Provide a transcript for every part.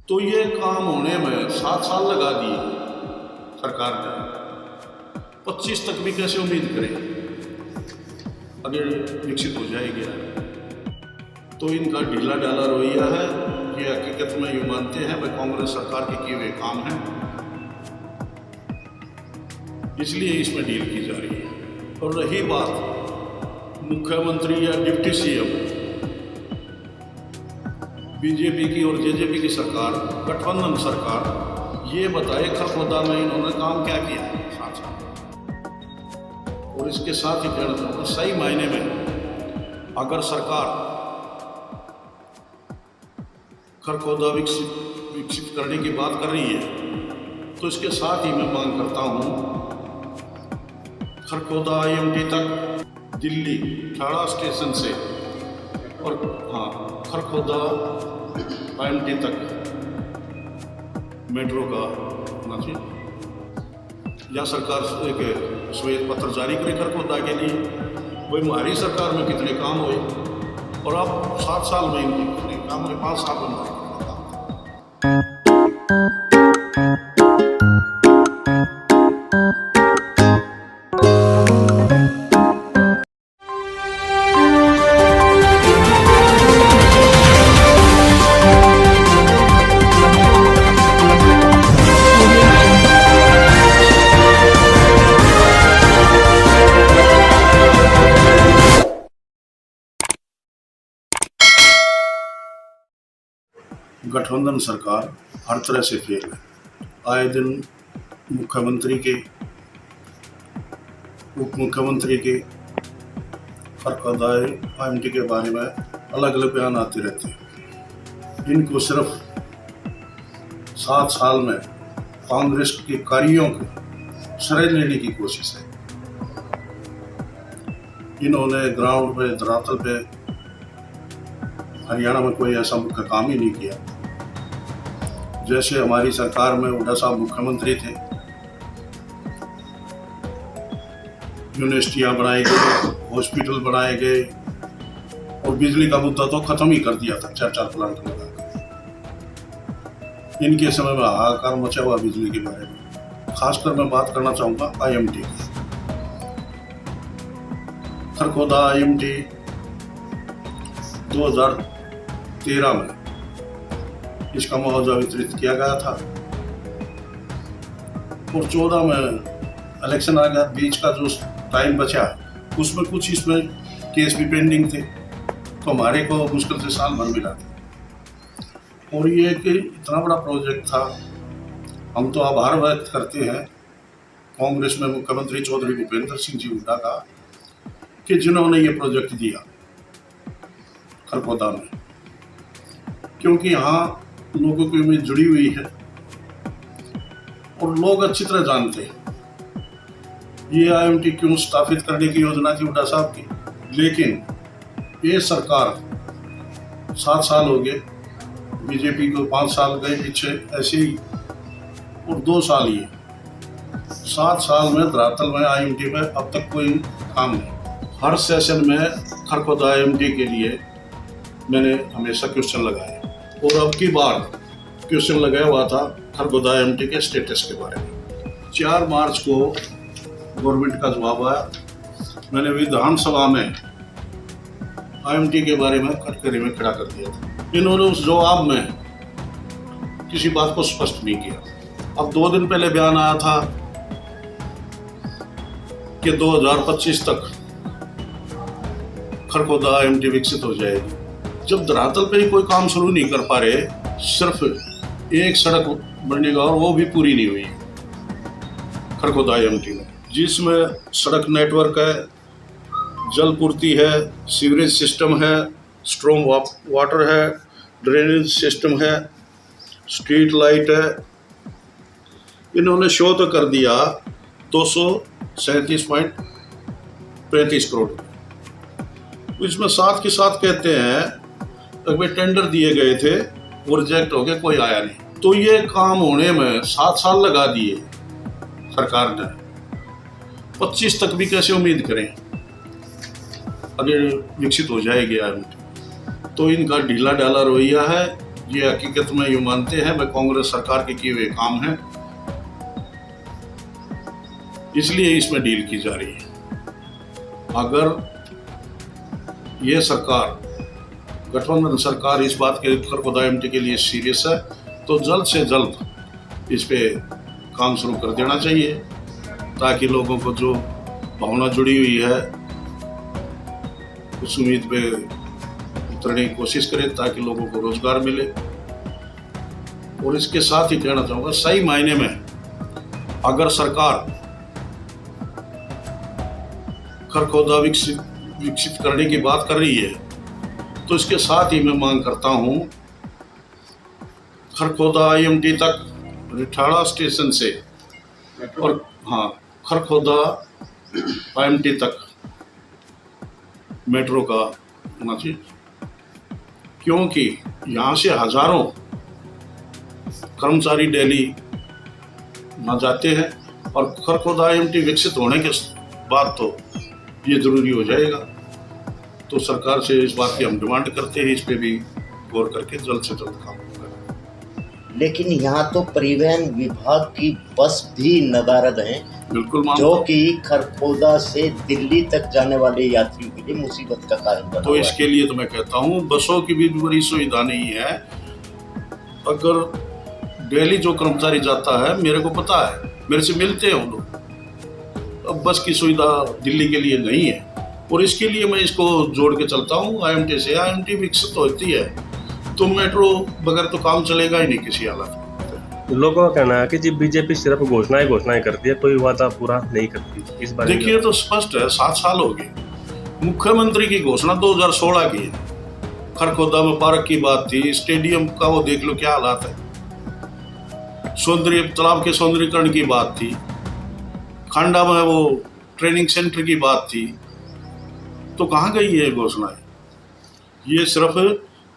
तो ये काम होने में 7 साल लगा दिए सरकार ने। 25 तक भी कैसे उम्मीद करें अगर विकसित हो जाएगी। तो इनका ढीला ढाला रवैया है कि हकीकत में ये मानते हैं भाई कांग्रेस सरकार के किए हुए काम हैं, इसलिए इसमें डील की जा रही है। और रही बात मुख्यमंत्री या डिप्टी सीएम, बीजेपी की और जेजेपी की सरकार, गठबंधन सरकार, ये बताए खरखोदा में इन्होंने काम क्या किया साथ साथ। और इसके साथ ही कहना चाहूँगा, सही मायने में अगर सरकार खरखोदा विकसित करने की बात कर रही है तो इसके साथ ही मैं मांग करता हूँ खरखोदा IMT तक दिल्ली ठाड़ा स्टेशन से और खरखोदा IMT तक मेट्रो का होना चाहिए, या सरकार एक श्वेत पत्र जारी करे खरखोदा के लिए। वही हमारी सरकार में कितने काम हुए और अब 7 साल में इनके कितने काम हुए, 5 साल में हमारे कितने काम। गठबंधन सरकार हर तरह से फेल है। आए दिन मुख्यमंत्री के, उप मुख्यमंत्री के, खरखोदा IMT के बारे में अलग अलग बयान आते रहते हैं। इनको सिर्फ 7 साल में कांग्रेस के कार्यों को श्रेय लेने की कोशिश है। इन्होंने ग्राउंड पे, धरातल पे हरियाणा में कोई ऐसा मुख्य काम ही नहीं किया। जैसे हमारी सरकार में हुड्डा साहब मुख्यमंत्री थे, यूनिवर्सिटियां बनाई गई, हॉस्पिटल बनाए गए और बिजली का मुद्दा तो खत्म ही कर दिया था 4 प्लांट लगाकर। इनके समय में हाहाकार मचा हुआ बिजली के बारे में। खासकर मैं बात करना चाहूँगा IMT की। खरखोदा IMT 2013 में इसका मुआवजा वितरित किया गया था और 14 में इलेक्शन आ गया। बीच का जो टाइम बचा उसमें कुछ इसमें केस भी पेंडिंग थे, तो हमारे को मुश्किल से साल भर मिला था। और ये कि इतना बड़ा प्रोजेक्ट था, हम तो आभार व्यक्त करते हैं कांग्रेस में मुख्यमंत्री चौधरी भूपेंद्र सिंह जी हुड्डा का कि जिन्होंने ये प्रोजेक्ट दिया खरखोदा में, क्योंकि यहाँ लोगों की उम्मीद जुड़ी हुई है और लोग अच्छी तरह जानते हैं ये IMT क्यों स्थापित करने की योजना थी हुड्डा साहब की। लेकिन ये सरकार 7 साल हो गए, बीजेपी को 5 साल गए पीछे ऐसे ही, और 2 साल ये 7 साल में धरातल में IMT में अब तक कोई काम नहीं। हर सेशन में खरखोदा IMT के लिए मैंने हमेशा क्वेश्चन लगाया और अब की बार क्वेश्चन लगाया हुआ था खरखोदा IMT के स्टेटस के बारे में। 4 मार्च को गवर्नमेंट का जवाब आया। मैंने विधानसभा में IMT के बारे में कटघरे में खड़ा कर दिया था। इन्होंने उस जवाब में किसी बात को स्पष्ट नहीं किया। अब 2 दिन पहले बयान आया था कि 2025 तक खरखोदा IMT विकसित हो जाएगी। जब धरातल पे ही कोई काम शुरू नहीं कर पा रहे, सिर्फ एक सड़क बनेगा और वो भी पूरी नहीं हुई खरखोदा IMT में, जिसमें सड़क नेटवर्क है, जल पूर्ति है, सीवरेज सिस्टम है, स्ट्रॉम वाटर है, ड्रेनेज सिस्टम है, स्ट्रीट लाइट है। इन्होंने शो तो कर दिया 237.35 करोड़। इसमें साथ के साथ कहते हैं भाई टेंडर दिए गए थे, वो रिजेक्ट हो गए, कोई आया नहीं। तो ये काम होने में 7 साल लगा दिए सरकार ने। 25 तक भी कैसे उम्मीद करें अगर विकसित हो जाएगी IMT। तो इनका ढीला ढाला रवैया है ये हकीकत में ये मानते हैं वह कांग्रेस सरकार के किए हुए काम हैं, इसलिए इसमें डील की जा रही है। अगर ये सरकार, गठबंधन सरकार, इस बात के खरखोदा IMT के लिए सीरियस है तो जल्द से जल्द इस पे काम शुरू कर देना चाहिए, ताकि लोगों को जो भावना जुड़ी हुई है उस उम्मीद पे उतरने की कोशिश करें, ताकि लोगों को रोजगार मिले। और इसके साथ ही कहना चाहूँगा, सही मायने में अगर सरकार खरखोदा विकसित करने की बात कर रही है तो इसके साथ ही मैं मांग करता हूँ, खरखोदा IMT तक रिठाड़ा स्टेशन से और खरखोदा IMT तक मेट्रो का होना चाहिए, क्योंकि यहाँ से हजारों कर्मचारी डेली ना जाते हैं और खरखोदा IMT विकसित होने के बाद तो ये जरूरी हो जाएगा। तो सरकार से इस बात की हम डिमांड करते हैं, इस पे भी गौर करके जल्द से जल्द काम करें। लेकिन यहाँ तो परिवहन विभाग की बस भी नदारद हैं, बिल्कुल जो कि खरखोदा से दिल्ली तक जाने वाले यात्रियों के लिए मुसीबत का कारण बना। तो इसके लिए तो मैं कहता हूँ बसों की भी बड़ी सुविधा नहीं है। अगर डेली जो कर्मचारी जाता है, मेरे को पता है, मेरे से मिलते हैं वो लोग, अब बस की सुविधा दिल्ली के लिए नहीं है। और इसके लिए मैं इसको जोड़ के चलता हूँ IMT से। IMT विकसित होती है तो मेट्रो बगैर तो काम चलेगा ही नहीं किसी हालत में। लोगों का कहना है कि जी बीजेपी सिर्फ घोषणाएं करती है, कोई वादा पूरा नहीं करती। इस बारे में देखिए, तो स्पष्ट है, 7 साल हो गए। मुख्यमंत्री की घोषणा 2016 की है, खरखोदा में पार्क की बात थी, स्टेडियम का वो देख लो क्या हालात है, तालाब के सौंदर्यीकरण की बात थी, खांडा में वो ट्रेनिंग सेंटर की बात थी, तो कहाँ गई ये घोषणाएं? ये सिर्फ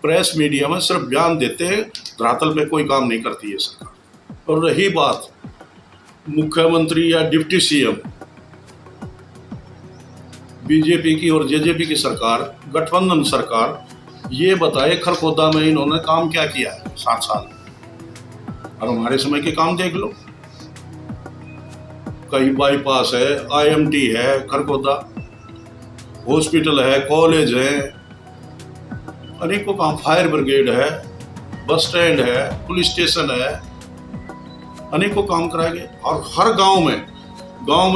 प्रेस मीडिया में सिर्फ बयान देते हैं, धरातल पे कोई काम नहीं करती है सरकार। और रही बात मुख्यमंत्री या डिप्टी CM, बीजेपी की और JJP की सरकार, गठबंधन सरकार, ये बताए खरखोदा में इन्होंने काम क्या किया है 7 साल। और हमारे समय के काम देख लो, कहीं बाईपास है, IMT है, खरखोदा हॉस्पिटल है, कॉलेज है, अनेकों काम, फायर ब्रिगेड है, बस स्टैंड है, पुलिस स्टेशन है, अनेकों काम कराए गए। और हर गांव में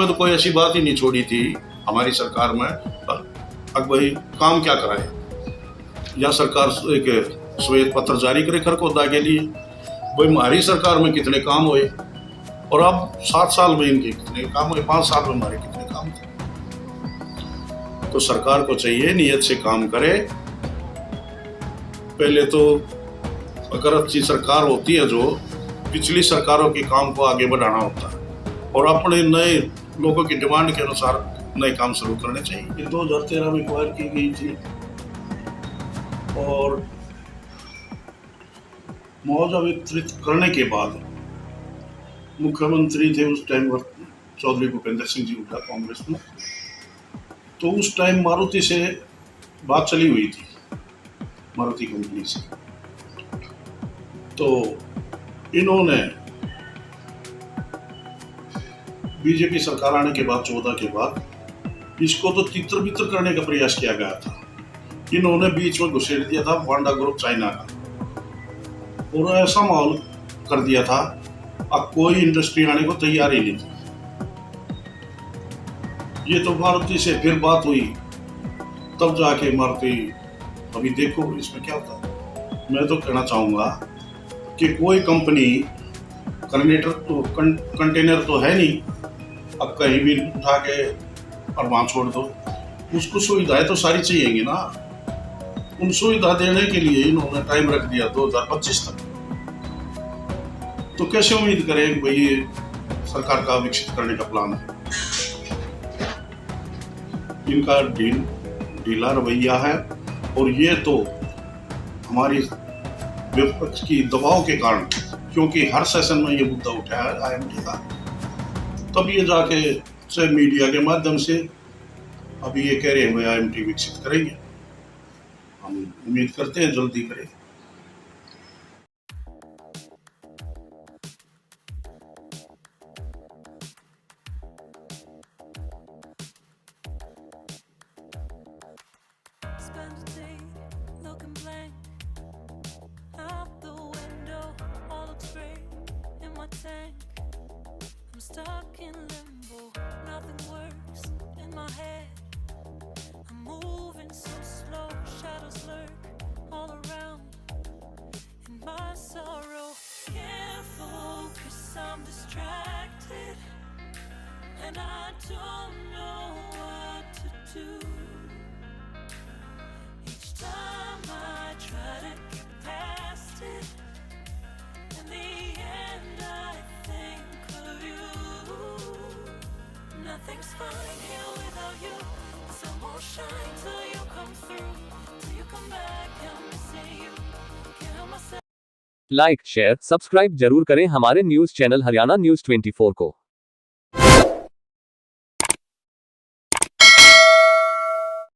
तो कोई ऐसी बात ही नहीं छोड़ी थी हमारी सरकार में, अब भाई काम क्या कराए, या सरकार एक श्वेत पत्र जारी करे खरखोदा के लिए, भाई हमारी सरकार में कितने काम हुए और अब 7 साल में इनके कितने काम हुए, 5 साल में हमारे कितने काम थे। तो सरकार को चाहिए नियत से काम करे। पहले तो अगर अच्छी सरकार होती है, जो पिछली सरकारों के काम को आगे बढ़ाना होता है और अपने नए लोगों की डिमांड के अनुसार नए काम शुरू करने चाहिए। 2013 में एक्वायर की गई थी और मुआवजा वितरित करने के बाद मुख्यमंत्री थे उस टाइम चौधरी भूपेंद्र सिंह जी हुड्डा, कांग्रेस में। तो उस टाइम मारुति से बात चली हुई थी, मारुति कंपनी से। तो इन्होंने बीजेपी सरकार आने के बाद 14 के बाद इसको तो तितर बितर करने का प्रयास किया गया था। इन्होंने बीच में घुसेड़ दिया था वांडा ग्रुप चाइना का, और ऐसा माहौल कर दिया था अब कोई इंडस्ट्री आने को तैयार ही नहीं थी। ये तो मारुति से फिर बात हुई, तब जाके मारुति, अभी देखो इसमें क्या होता है। मैं तो कहना चाहूँगा कि कोई कंपनी कंटेनर तो है नहीं, अब कहीं भी उठा के और वहाँ छोड़ दो, उसको सुविधाएं तो सारी चाहिएंगी ना। उन सुविधा देने के लिए इन्होंने टाइम रख दिया 2025 तक। तो कैसे उम्मीद करें कि भाई ये सरकार का विकसित करने का प्लान है। इनका ढीला रवैया है, और ये तो हमारी विपक्ष की दबाव के कारण, क्योंकि हर सेशन में ये मुद्दा उठाया है IMT का, तब ये जाके से मीडिया के माध्यम से अभी ये कह रहे हैं IMT विकसित करेंगे। हम उम्मीद करते हैं जल्दी करें। spend a day looking blank out the window. All looks great in my tank. I'm stuck in limbo. Nothing works in my head. I'm moving so slow. Shadows lurk all around. In my sorrow, can't focus. I'm distracted, and I don't know what to do. Each time I try to get past it, in the end I think of you. Nothing's fine here without you. The sun won't shine till you come through. Till you come back, I'm missing you. Can't help myself. Like share subscribe जरूर करें हमारे news channel Haryana news 24 को।